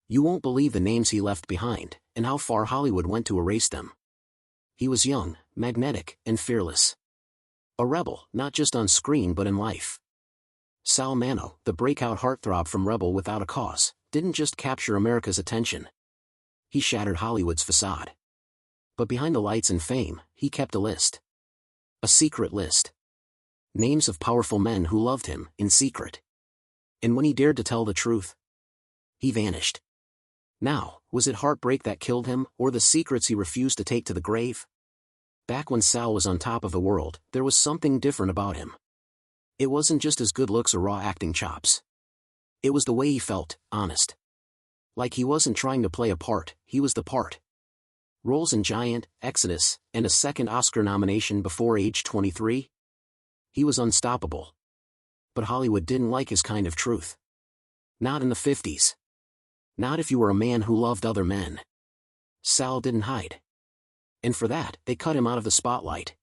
You won't believe the names he left behind, and how far Hollywood went to erase them. He was young, magnetic, and fearless. A rebel, not just on screen but in life. Sal Mineo, the breakout heartthrob from Rebel Without a Cause, didn't just capture America's attention. He shattered Hollywood's facade. But behind the lights and fame, he kept a list. A secret list. Names of powerful men who loved him, in secret. And when he dared to tell the truth, he vanished. Now, was it heartbreak that killed him, or the secrets he refused to take to the grave? Back when Sal was on top of the world, there was something different about him. It wasn't just his good looks or raw acting chops. It was the way he felt, honest. Like he wasn't trying to play a part, he was the part. Roles in Giant, Exodus, and a second Oscar nomination before age 23? He was unstoppable. But Hollywood didn't like his kind of truth. Not in the 50s. Not if you were a man who loved other men. Sal didn't hide. And for that, they cut him out of the spotlight.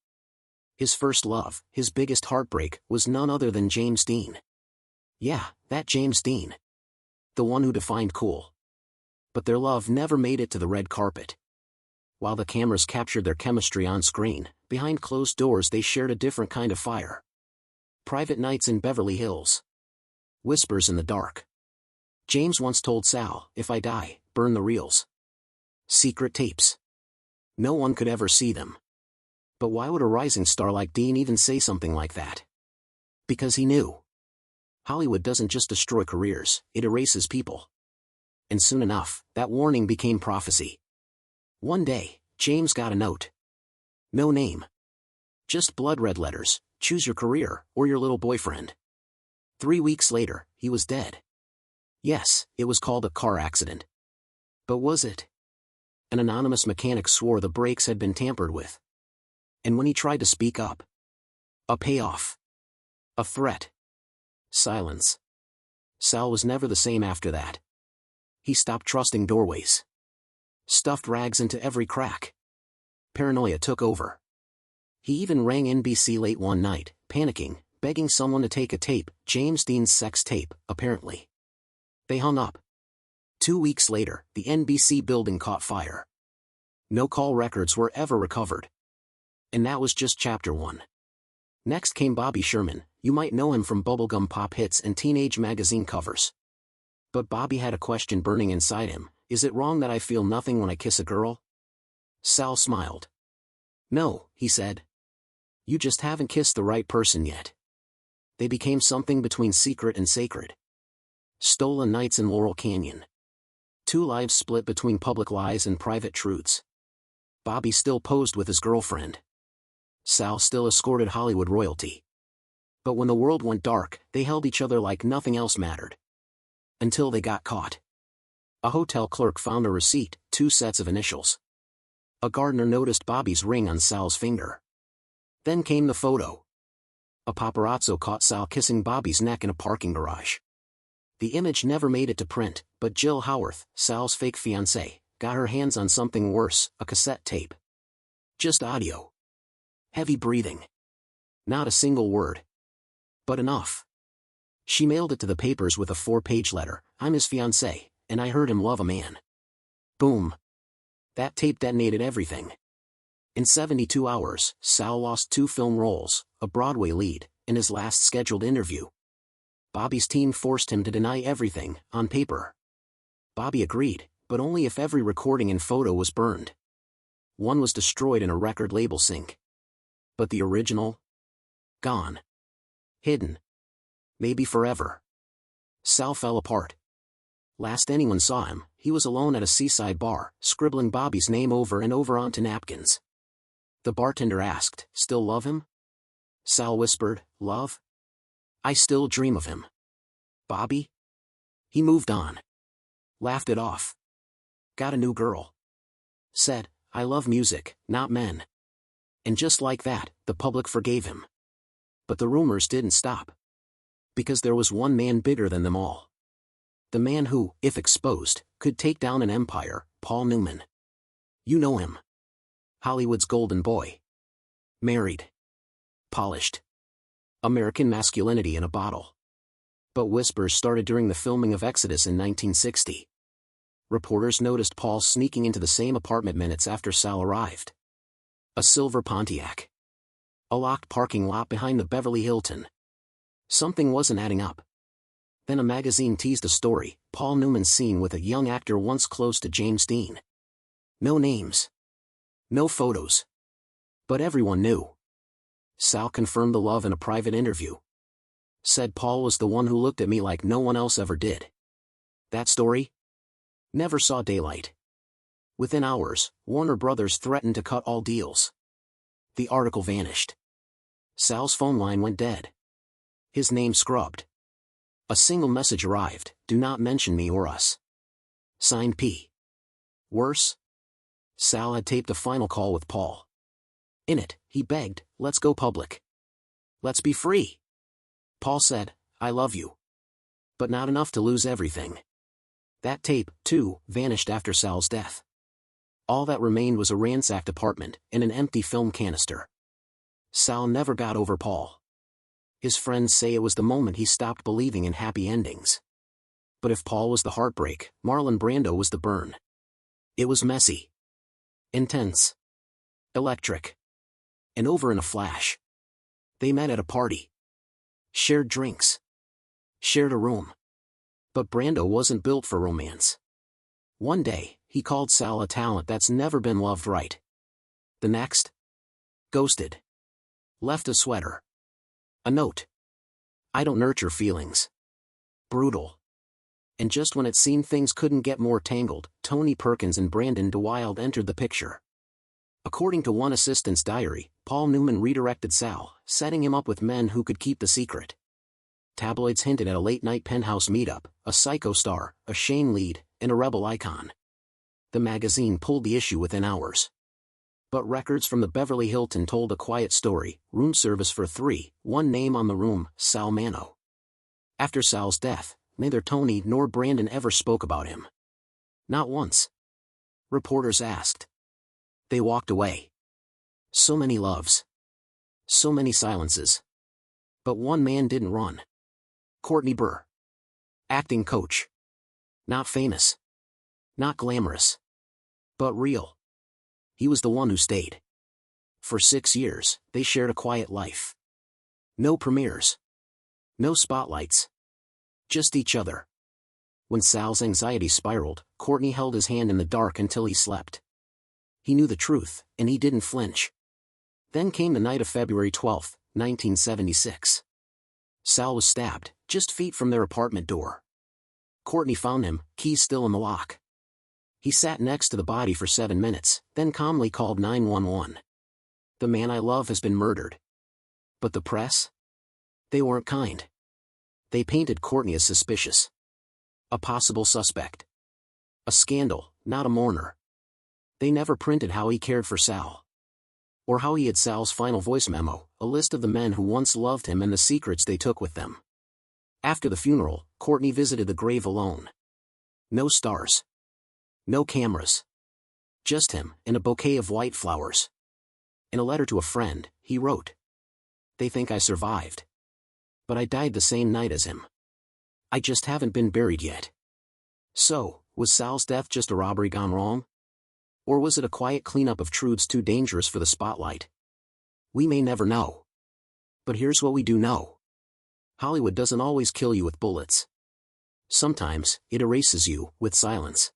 His first love, his biggest heartbreak, was none other than James Dean. Yeah, that James Dean. The one who defined cool. But their love never made it to the red carpet. While the cameras captured their chemistry on screen, behind closed doors they shared a different kind of fire. Private nights in Beverly Hills. Whispers in the dark. James once told Sal, "If I die, burn the reels." Secret tapes. No one could ever see them. But why would a rising star like Dean even say something like that? Because he knew. Hollywood doesn't just destroy careers, it erases people. And soon enough, that warning became prophecy. One day, James got a note. No name. Just blood red letters, choose your career, or your little boyfriend. 3 weeks later, he was dead. Yes, it was called a car accident. But was it? An anonymous mechanic swore the brakes had been tampered with. And when he tried to speak up, a payoff. A threat. Silence. Sal was never the same after that. He stopped trusting doorways. Stuffed rags into every crack. Paranoia took over. He even rang NBC late one night, panicking, begging someone to take a tape, James Dean's sex tape, apparently. They hung up. 2 weeks later, the NBC building caught fire. No call records were ever recovered. And that was just chapter 1. Next came Bobby Sherman. You might know him from bubblegum pop hits and teenage magazine covers. But Bobby had a question burning inside him. Is it wrong that I feel nothing when I kiss a girl? Sal smiled. No, he said. You just haven't kissed the right person yet. They became something between secret and sacred. Stolen nights in Laurel Canyon. 2 lives split between public lies and private truths. Bobby still posed with his girlfriend. Sal still escorted Hollywood royalty. But when the world went dark, they held each other like nothing else mattered. Until they got caught. A hotel clerk found a receipt, 2 sets of initials. A gardener noticed Bobby's ring on Sal's finger. Then came the photo. A paparazzo caught Sal kissing Bobby's neck in a parking garage. The image never made it to print, but Jill Howarth, Sal's fake fiancée, got her hands on something worse, a cassette tape. Just audio. Heavy breathing. Not a single word. But enough. She mailed it to the papers with a 4-page letter. I'm his fiancée, and I heard him love a man. Boom. That tape detonated everything. In 72 hours, Sal lost 2 film roles, a Broadway lead, and his last scheduled interview. Bobby's team forced him to deny everything, on paper. Bobby agreed, but only if every recording and photo was burned. One was destroyed in a record label sink. But the original? Gone. Hidden. Maybe forever. Sal fell apart. Last anyone saw him, he was alone at a seaside bar, scribbling Bobby's name over and over onto napkins. The bartender asked, "Still love him?" Sal whispered, "Love? I still dream of him." Bobby? He moved on. Laughed it off. Got a new girl. Said, "I love music, not men." And just like that, the public forgave him. But the rumors didn't stop. Because there was one man bigger than them all. The man who, if exposed, could take down an empire, Paul Newman. You know him. Hollywood's golden boy. Married. Polished. American masculinity in a bottle. But whispers started during the filming of Exodus in 1960. Reporters noticed Paul sneaking into the same apartment minutes after Sal arrived. A silver Pontiac. A locked parking lot behind the Beverly Hilton. Something wasn't adding up. Then a magazine teased a story, Paul Newman seen with a young actor once close to James Dean. No names. No photos. But everyone knew. Sal confirmed the love in a private interview. Said Paul was the one who looked at me like no one else ever did. That story? Never saw daylight. Within hours, Warner Brothers threatened to cut all deals. The article vanished. Sal's phone line went dead. His name scrubbed. A single message arrived, "Do not mention me or us." Signed P. Worse? Sal had taped a final call with Paul. In it, he begged, "Let's go public. Let's be free." Paul said, "I love you. But not enough to lose everything." That tape, too, vanished after Sal's death. All that remained was a ransacked apartment and an empty film canister. Sal never got over Paul. His friends say it was the moment he stopped believing in happy endings. But if Paul was the heartbreak, Marlon Brando was the burn. It was messy. Intense. Electric. And over in a flash. They met at a party. Shared drinks. Shared a room. But Brando wasn't built for romance. One day, he called Sal a talent that's never been loved right. The next? Ghosted. Left a sweater. A note. "I don't nurture feelings." Brutal. And just when it seemed things couldn't get more tangled, Tony Perkins and Brandon DeWilde entered the picture. According to one assistant's diary, Paul Newman redirected Sal, setting him up with men who could keep the secret. Tabloids hinted at a late-night penthouse meetup, a psycho star, a Shane lead, and a rebel icon. The magazine pulled the issue within hours. But records from the Beverly Hilton told a quiet story, room service for 3, one name on the room, Sal Mineo. After Sal's death, neither Tony nor Brandon ever spoke about him. Not once. Reporters asked. They walked away. So many loves. So many silences. But one man didn't run. Courtney Burr. Acting coach. Not famous. Not glamorous. But real. He was the one who stayed. For 6 years, they shared a quiet life. No premieres. No spotlights. Just each other. When Sal's anxiety spiraled, Courtney held his hand in the dark until he slept. He knew the truth, and he didn't flinch. Then came the night of February 12, 1976. Sal was stabbed, just feet from their apartment door. Courtney found him, keys still in the lock. He sat next to the body for 7 minutes, then calmly called 911. "The man I love has been murdered." But the press? They weren't kind. They painted Courtney as suspicious. A possible suspect. A scandal, not a mourner. They never printed how he cared for Sal. Or how he had Sal's final voice memo, a list of the men who once loved him and the secrets they took with them. After the funeral, Courtney visited the grave alone. No stars. No cameras. Just him, and a bouquet of white flowers. In a letter to a friend, he wrote, "They think I survived. But I died the same night as him. I just haven't been buried yet." So, was Sal's death just a robbery gone wrong? Or was it a quiet cleanup of truths too dangerous for the spotlight? We may never know. But here's what we do know. Hollywood doesn't always kill you with bullets. Sometimes, it erases you with silence.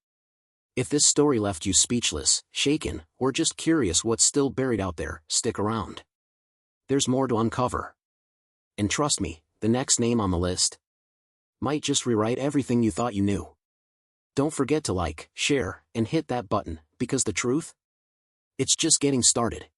If this story left you speechless, shaken, or just curious what's still buried out there, stick around. There's more to uncover. And trust me, the next name on the list might just rewrite everything you thought you knew. Don't forget to like, share, and hit that button, because the truth? It's just getting started.